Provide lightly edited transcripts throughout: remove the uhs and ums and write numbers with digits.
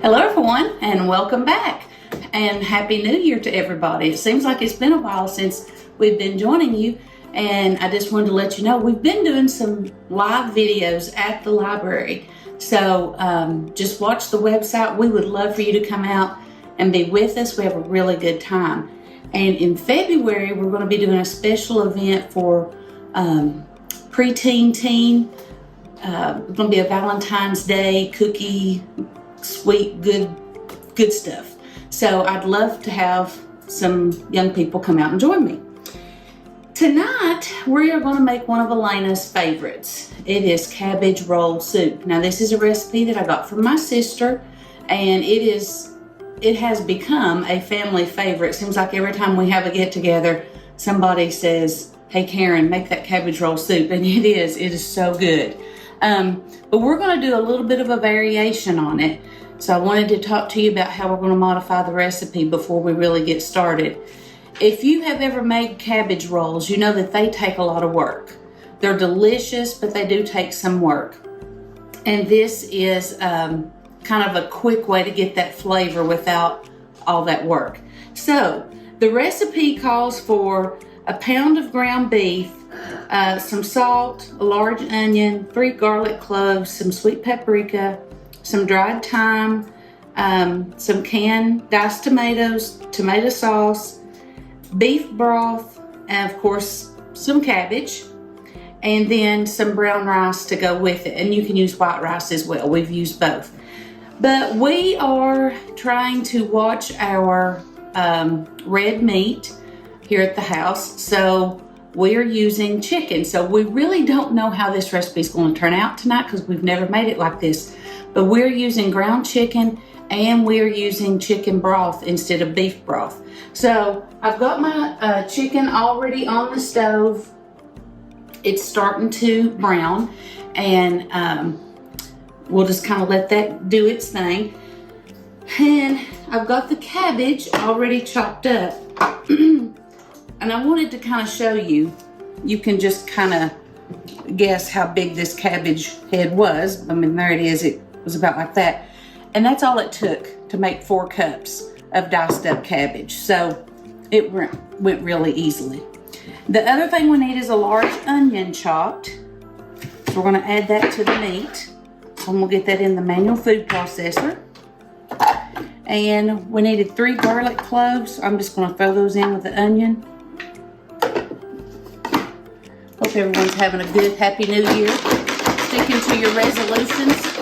Hello everyone, and welcome back, and Happy New Year to everybody. It seems like it's been a while since we've been joining you, and I just wanted to let you know we've been doing some live videos at the library. So just watch the website. We would love for you to come out and be with us. We have a really good time. And in February, we're going to be doing a special event for preteen, teen. It's going to be a Valentine's Day cookie, sweet, good stuff. So I'd love to have some young people come out and join me. Tonight, we are going to make one of Elena's favorites. It is cabbage roll soup. Now, this is a recipe that I got from my sister, and it has become a family favorite. It seems like every time we have a get-together, somebody says, "Hey, Karen, make that cabbage roll soup," and it is so good. But we're going to do a little bit of a variation on it. So I wanted to talk to you about how we're going to modify the recipe before we really get started. If you have ever made cabbage rolls, you know that they take a lot of work. They're delicious, but they do take some work. And this is kind of a quick way to get that flavor without all that work. So the recipe calls for a pound of ground beef, some salt, a large onion, 3 garlic cloves, some sweet paprika, some dried thyme, some canned diced tomatoes, tomato sauce, beef broth, and of course some cabbage, and then some brown rice to go with it. And you can use white rice as well. We've used both. But we are trying to watch our red meat here at the house. So we're using chicken. So we really don't know how this recipe is going to turn out tonight because we've never made it like this. But we're using ground chicken, and we're using chicken broth instead of beef broth. So I've got my chicken already on the stove. It's starting to brown, and we'll just kind of let that do its thing. And I've got the cabbage already chopped up. And I wanted to kind of show you. You can just kind of guess how big this cabbage head was. I mean, there it is. It was about like that. And that's all it took to make 4 cups of diced up cabbage. So it went really easily. The other thing we need is a large onion chopped. So we're going to add that to the meat. So we'll get that in the manual food processor. And we needed 3 garlic cloves. I'm just going to throw those in with the onion. Hope everyone's having a good, happy new year. Sticking to your resolutions.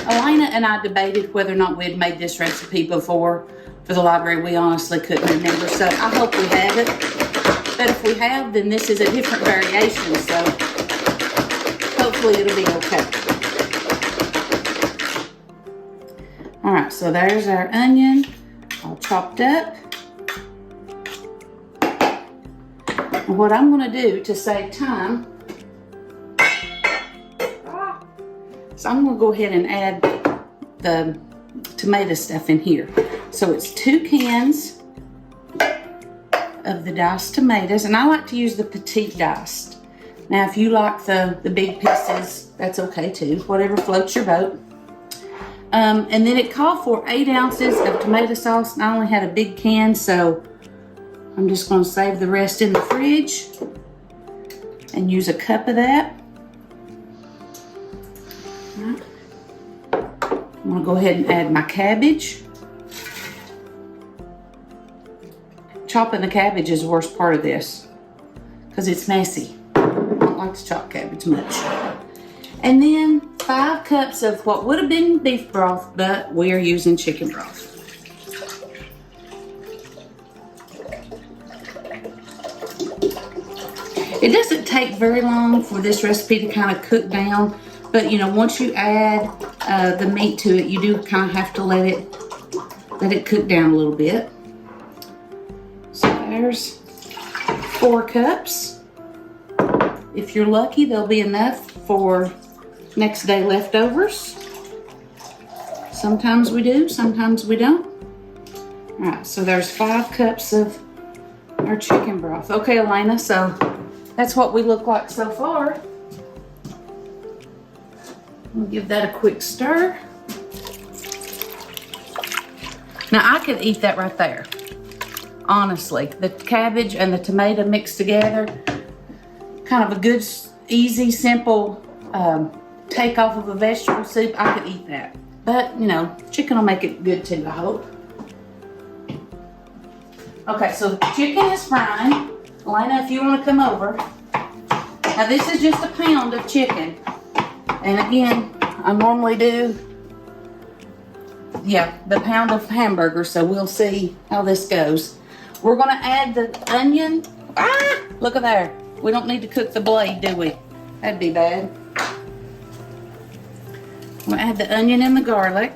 Elena and I debated whether or not we had made this recipe before for the library. We honestly couldn't remember, so I hope we have it. But if we have, then this is a different variation, so hopefully it'll be okay. All right, so there's our onion all chopped up. And what I'm going to do to save time, so I'm going to go ahead and add the tomato stuff in here. So it's 2 cans of the diced tomatoes, and I like to use the petite diced. Now, if you like the big pieces, that's okay too, whatever floats your boat. And then it called for 8 ounces of tomato sauce, and I only had a big can, so I'm just going to save the rest in the fridge and use a cup of that. All right. I'm going to go ahead and add my cabbage. Chopping the cabbage is the worst part of this because it's messy. I don't like to chop cabbage much. And then 5 cups of what would have been beef broth, but we are using chicken broth. It doesn't take very long for this recipe to kind of cook down, but you know, once you add the meat to it, you do kind of have to let it cook down a little bit. So there's 4 cups. If you're lucky, there'll be enough for next day leftovers. Sometimes we do, sometimes we don't. All right, so there's 5 cups of our chicken broth. Okay, Elena, so that's what we look like so far. We'll give that a quick stir. Now I could eat that right there. Honestly, the cabbage and the tomato mixed together, kind of a good, easy, simple take off of a vegetable soup. I could eat that. But, you know, chicken will make it good too, I hope. Okay, so the chicken is frying. Elena, if you want to come over. Now this is just a pound of chicken. And again, I normally do, the pound of hamburger, so we'll see how this goes. We're gonna add the onion. Look at there. We don't need to cook the blade, do we? That'd be bad. We'll add the onion and the garlic.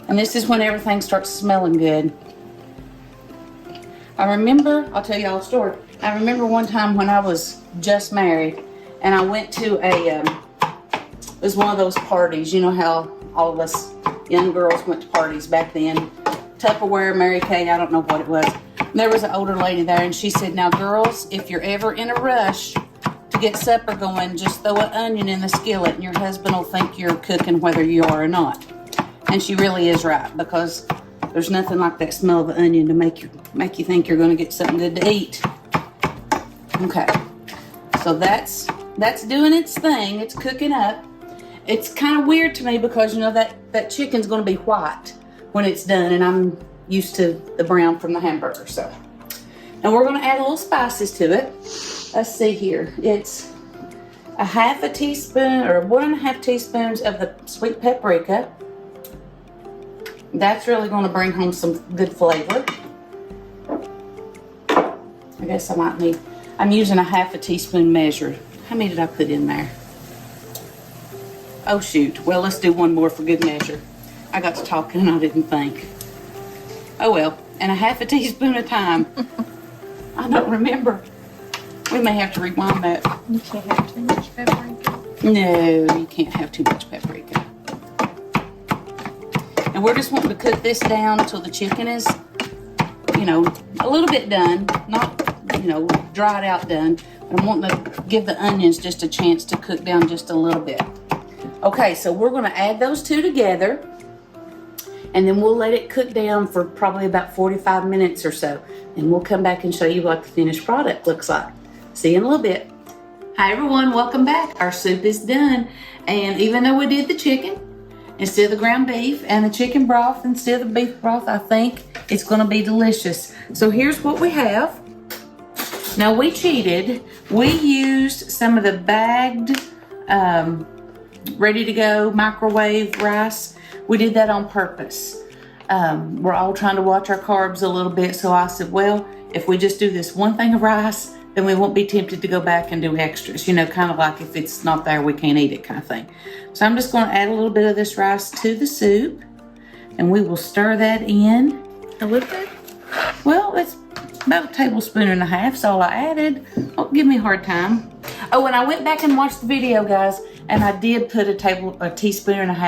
And this is when everything starts smelling good. I remember, I'll tell y'all a story. I remember one time when I was just married and I went to it was one of those parties. You know how all of us young girls went to parties back then. Tupperware, Mary Kay, I don't know what it was. And there was an older lady there and she said, now girls, if you're ever in a rush to get supper going, just throw an onion in the skillet and your husband will think you're cooking whether you are or not. And she really is right, because there's nothing like that smell of an onion to make you think you're going to get something good to eat. Okay, so that's doing its thing. It's cooking up. It's kind of weird to me because, you know, that chicken's going to be white when it's done, and I'm used to the brown from the hamburger. So now we're going to add a little spices to it. Let's see here. It's a half a teaspoon or 1.5 teaspoons of the sweet paprika. That's really going to bring home some good flavor. I guess I might need, I'm using a half a teaspoon measure. How many did I put in there? Oh shoot, well let's do one more for good measure. I got to talking and I didn't think. Oh well, and a half a teaspoon of thyme. I don't remember. We may have to rewind that. You can't have too much paprika. No, you can't have too much paprika. And we're just wanting to cook this down until the chicken is, you know, a little bit done. Not, you know, dried out done. But I'm wanting to give the onions just a chance to cook down just a little bit. Okay, so we're going to add those two together. And then we'll let it cook down for probably about 45 minutes or so. And we'll come back and show you what the finished product looks like. See you in a little bit. Hi everyone, welcome back. Our soup is done. And even though we did the chicken instead of the ground beef and the chicken broth instead of the beef broth, I think it's going to be delicious. So here's what we have. Now we cheated. We used some of the bagged, ready to go microwave rice. We did that on purpose. We're all trying to watch our carbs a little bit, so I said, well, if we just do this one thing of rice, then we won't be tempted to go back and do extras. You know, kind of like if it's not there, we can't eat it kind of thing. So I'm just going to add a little bit of this rice to the soup, and we will stir that in. A little bit? Well, it's about 1.5 tablespoons. That's all I added. Don't give me a hard time. Oh, and I went back and watched the video, guys, and I did put a 1.5 teaspoons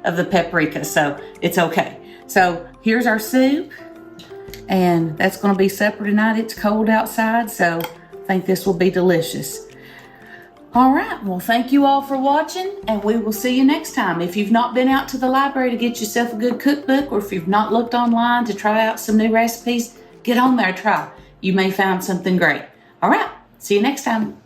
of the paprika, so it's okay. So here's our soup, and that's going to be supper tonight. It's cold outside, so I think this will be delicious. All right, well, thank you all for watching, and we will see you next time. If you've not been out to the library to get yourself a good cookbook, or if you've not looked online to try out some new recipes, get on there, try. You may find something great. All right, see you next time.